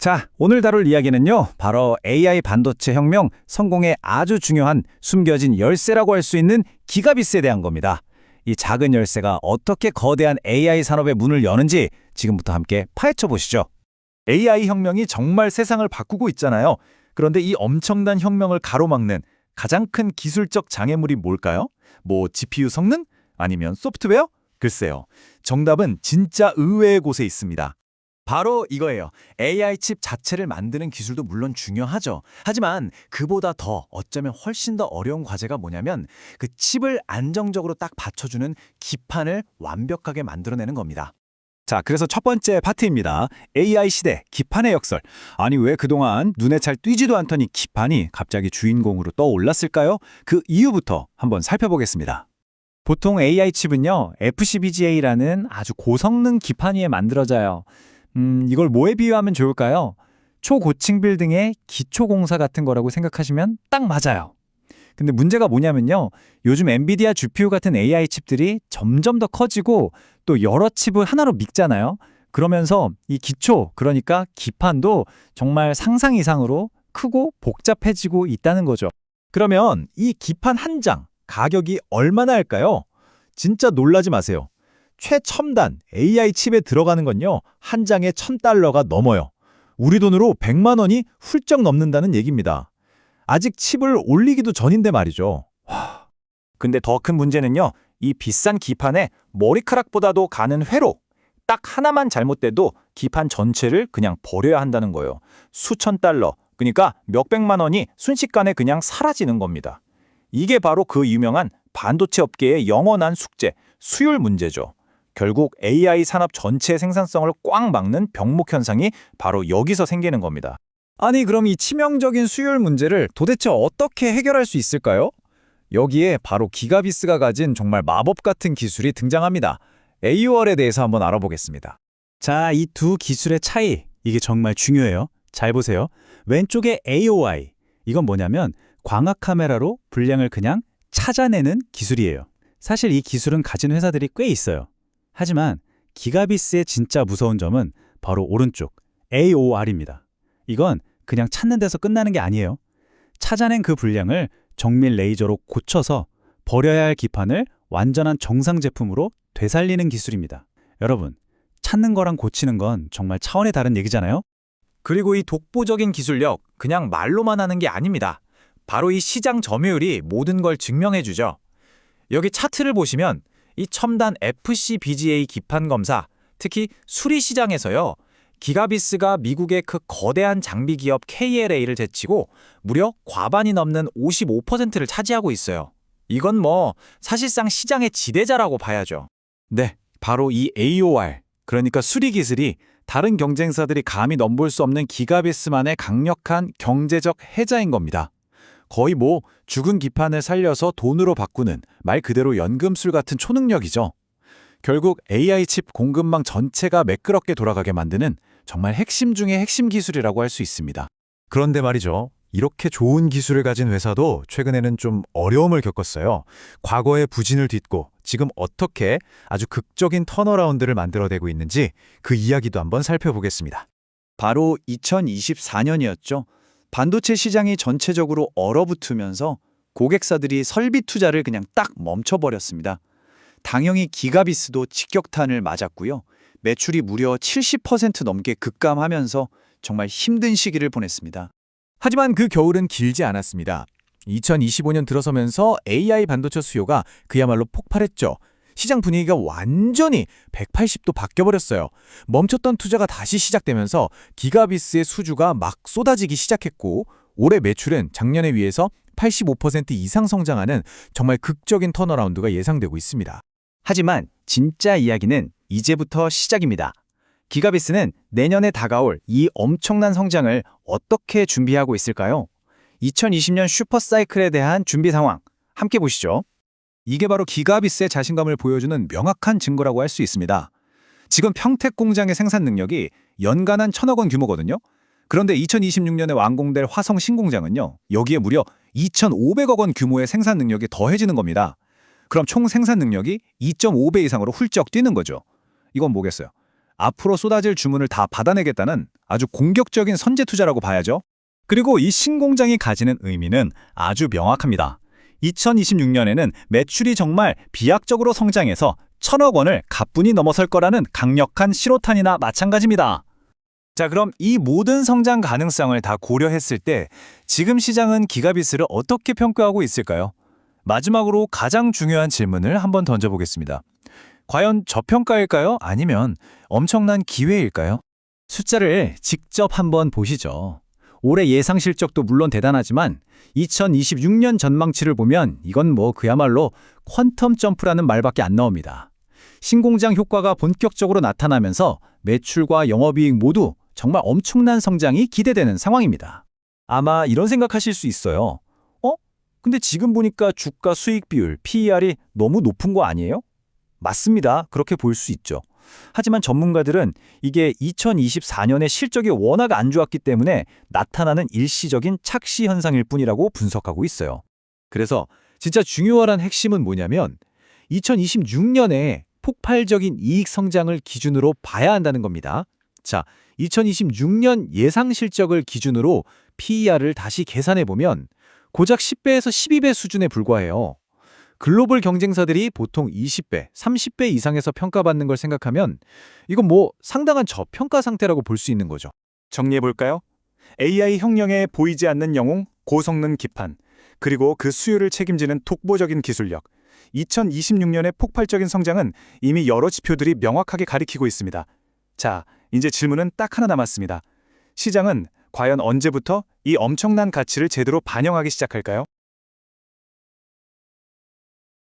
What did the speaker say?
자, 오늘 다룰 이야기는요. 바로 AI 반도체 혁명 성공의 아주 중요한 숨겨진 열쇠라고 할 수 있는 기가비스에 대한 겁니다. 이 작은 열쇠가 어떻게 거대한 AI 산업의 문을 여는지 지금부터 함께 파헤쳐 보시죠. AI 혁명이 정말 세상을 바꾸고 있잖아요. 그런데 이 엄청난 혁명을 가로막는 가장 큰 기술적 장애물이 뭘까요? 뭐 GPU 성능? 아니면 소프트웨어? 글쎄요. 정답은 진짜 의외의 곳에 있습니다. 바로 이거예요. AI 칩 자체를 만드는 기술도 물론 중요하죠. 하지만 그보다 더 어쩌면 훨씬 더 어려운 과제가 뭐냐면 그 칩을 안정적으로 딱 받쳐주는 기판을 완벽하게 만들어내는 겁니다. 자, 그래서 첫 번째 파트입니다. AI 시대 기판의 역설. 아니, 왜 그동안 눈에 잘 띄지도 않더니 기판이 갑자기 주인공으로 떠올랐을까요? 그 이유부터 한번 살펴보겠습니다. 보통 AI 칩은요, FCBGA라는 아주 고성능 기판 위에 만들어져요. 이걸 뭐에 비유하면 좋을까요? 초고층 빌딩의 기초공사 같은 거라고 생각하시면 딱 맞아요. 근데 문제가 뭐냐면요. 요즘 엔비디아 GPU 같은 AI 칩들이 점점 더 커지고 또 여러 칩을 하나로 믹잖아요. 그러면서 이 기초, 그러니까 기판도 정말 상상 이상으로 크고 복잡해지고 있다는 거죠. 그러면 이 기판 한 장 가격이 얼마나 할까요? 진짜 놀라지 마세요. 최첨단 AI 칩에 들어가는 건요. 한 장에 $1,000가 넘어요. 우리 돈으로 100만 원이 훌쩍 넘는다는 얘기입니다. 아직 칩을 올리기도 전인데 말이죠. 근데 더 큰 문제는요. 이 비싼 기판에 머리카락보다도 가는 회로. 딱 하나만 잘못돼도 기판 전체를 그냥 버려야 한다는 거예요. 수천 달러, 그러니까 몇백만 원이 순식간에 그냥 사라지는 겁니다. 이게 바로 그 유명한 반도체 업계의 영원한 숙제, 수율 문제죠. 결국 AI 산업 전체의 생산성을 꽉 막는 병목 현상이 바로 여기서 생기는 겁니다. 아니, 그럼 이 치명적인 수율 문제를 도대체 어떻게 해결할 수 있을까요? 여기에 바로 기가비스가 가진 정말 마법 같은 기술이 등장합니다. AOR에 대해서 한번 알아보겠습니다. 자, 이 두 기술의 차이, 이게 정말 중요해요. 잘 보세요. 왼쪽에 AOI, 이건 뭐냐면 광학 카메라로 불량을 그냥 찾아내는 기술이에요. 사실 이 기술은 가진 회사들이 꽤 있어요. 하지만 기가비스의 진짜 무서운 점은 바로 오른쪽 AOR입니다. 이건 그냥 찾는 데서 끝나는 게 아니에요. 찾아낸 그 불량을 정밀 레이저로 고쳐서 버려야 할 기판을 완전한 정상 제품으로 되살리는 기술입니다. 여러분, 찾는 거랑 고치는 건 정말 차원이 다른 얘기잖아요? 그리고 이 독보적인 기술력, 그냥 말로만 하는 게 아닙니다. 바로 이 시장 점유율이 모든 걸 증명해주죠. 여기 차트를 보시면 이 첨단 FCBGA 기판 검사, 특히 수리 시장에서요. 기가비스가 미국의 그 거대한 장비 기업 KLA를 제치고 무려 과반이 넘는 55%를 차지하고 있어요. 이건 뭐 사실상 시장의 지대자라고 봐야죠. 네, 바로 이 AOR, 그러니까 수리 기술이 다른 경쟁사들이 감히 넘볼 수 없는 기가비스만의 강력한 경제적 해자인 겁니다. 거의 뭐 죽은 기판을 살려서 돈으로 바꾸는 말 그대로 연금술 같은 초능력이죠. 결국 AI 칩 공급망 전체가 매끄럽게 돌아가게 만드는 정말 핵심 중의 핵심 기술이라고 할 수 있습니다. 그런데 말이죠. 이렇게 좋은 기술을 가진 회사도 최근에는 좀 어려움을 겪었어요. 과거의 부진을 딛고 지금 어떻게 아주 극적인 턴어라운드를 만들어내고 있는지 그 이야기도 한번 살펴보겠습니다. 바로 2024년이었죠. 반도체 시장이 전체적으로 얼어붙으면서 고객사들이 설비 투자를 그냥 딱 멈춰버렸습니다. 당연히 기가비스도 직격탄을 맞았고요. 매출이 무려 70% 넘게 급감하면서 정말 힘든 시기를 보냈습니다. 하지만 그 겨울은 길지 않았습니다. 2025년 들어서면서 AI 반도체 수요가 그야말로 폭발했죠. 시장 분위기가 완전히 180도 바뀌어버렸어요. 멈췄던 투자가 다시 시작되면서 기가비스의 수주가 막 쏟아지기 시작했고 올해 매출은 작년에 비해서 85% 이상 성장하는 정말 극적인 턴어라운드가 예상되고 있습니다. 하지만 진짜 이야기는 이제부터 시작입니다. 기가비스는 내년에 다가올 이 엄청난 성장을 어떻게 준비하고 있을까요? 2020년 슈퍼사이클에 대한 준비 상황 함께 보시죠. 이게 바로 기가비스의 자신감을 보여주는 명확한 증거라고 할 수 있습니다. 지금 평택 공장의 생산 능력이 연간 한 1,000억 원 규모거든요. 그런데 2026년에 완공될 화성 신공장은요. 여기에 무려 2,500억 원 규모의 생산 능력이 더해지는 겁니다. 그럼 총 생산 능력이 2.5배 이상으로 훌쩍 뛰는 거죠. 이건 뭐겠어요? 앞으로 쏟아질 주문을 다 받아내겠다는 아주 공격적인 선제 투자라고 봐야죠. 그리고 이 신공장이 가지는 의미는 아주 명확합니다. 2026년에는 매출이 정말 비약적으로 성장해서 1,000억 원을 가뿐히 넘어설 거라는 강력한 신호탄이나 마찬가지입니다. 자, 그럼 이 모든 성장 가능성을 다 고려했을 때 지금 시장은 기가비스를 어떻게 평가하고 있을까요? 마지막으로 가장 중요한 질문을 한번 던져보겠습니다. 과연 저평가일까요? 아니면 엄청난 기회일까요? 숫자를 직접 한번 보시죠. 올해 예상 실적도 물론 대단하지만 2026년 전망치를 보면 이건 뭐 그야말로 퀀텀 점프라는 말밖에 안 나옵니다. 신공장 효과가 본격적으로 나타나면서 매출과 영업이익 모두 정말 엄청난 성장이 기대되는 상황입니다. 아마 이런 생각하실 수 있어요. 근데 지금 보니까 주가 수익 비율, PER이 너무 높은 거 아니에요? 맞습니다. 그렇게 볼 수 있죠. 하지만 전문가들은 이게 2024년에 실적이 워낙 안 좋았기 때문에 나타나는 일시적인 착시 현상일 뿐이라고 분석하고 있어요. 그래서 진짜 중요한 핵심은 뭐냐면 2026년에 폭발적인 이익 성장을 기준으로 봐야 한다는 겁니다. 자, 2026년 예상 실적을 기준으로 PER을 다시 계산해 보면 고작 10배에서 12배 수준에 불과해요. 글로벌 경쟁사들이 보통 20배, 30배 이상에서 평가받는 걸 생각하면 이건 뭐 상당한 저평가 상태라고 볼 수 있는 거죠. 정리해볼까요? AI 혁명에 보이지 않는 영웅, 고성능 기판, 그리고 그 수요를 책임지는 독보적인 기술력. 2026년의 폭발적인 성장은 이미 여러 지표들이 명확하게 가리키고 있습니다. 자, 이제 질문은 딱 하나 남았습니다. 시장은 과연 언제부터 이 엄청난 가치를 제대로 반영하기 시작할까요?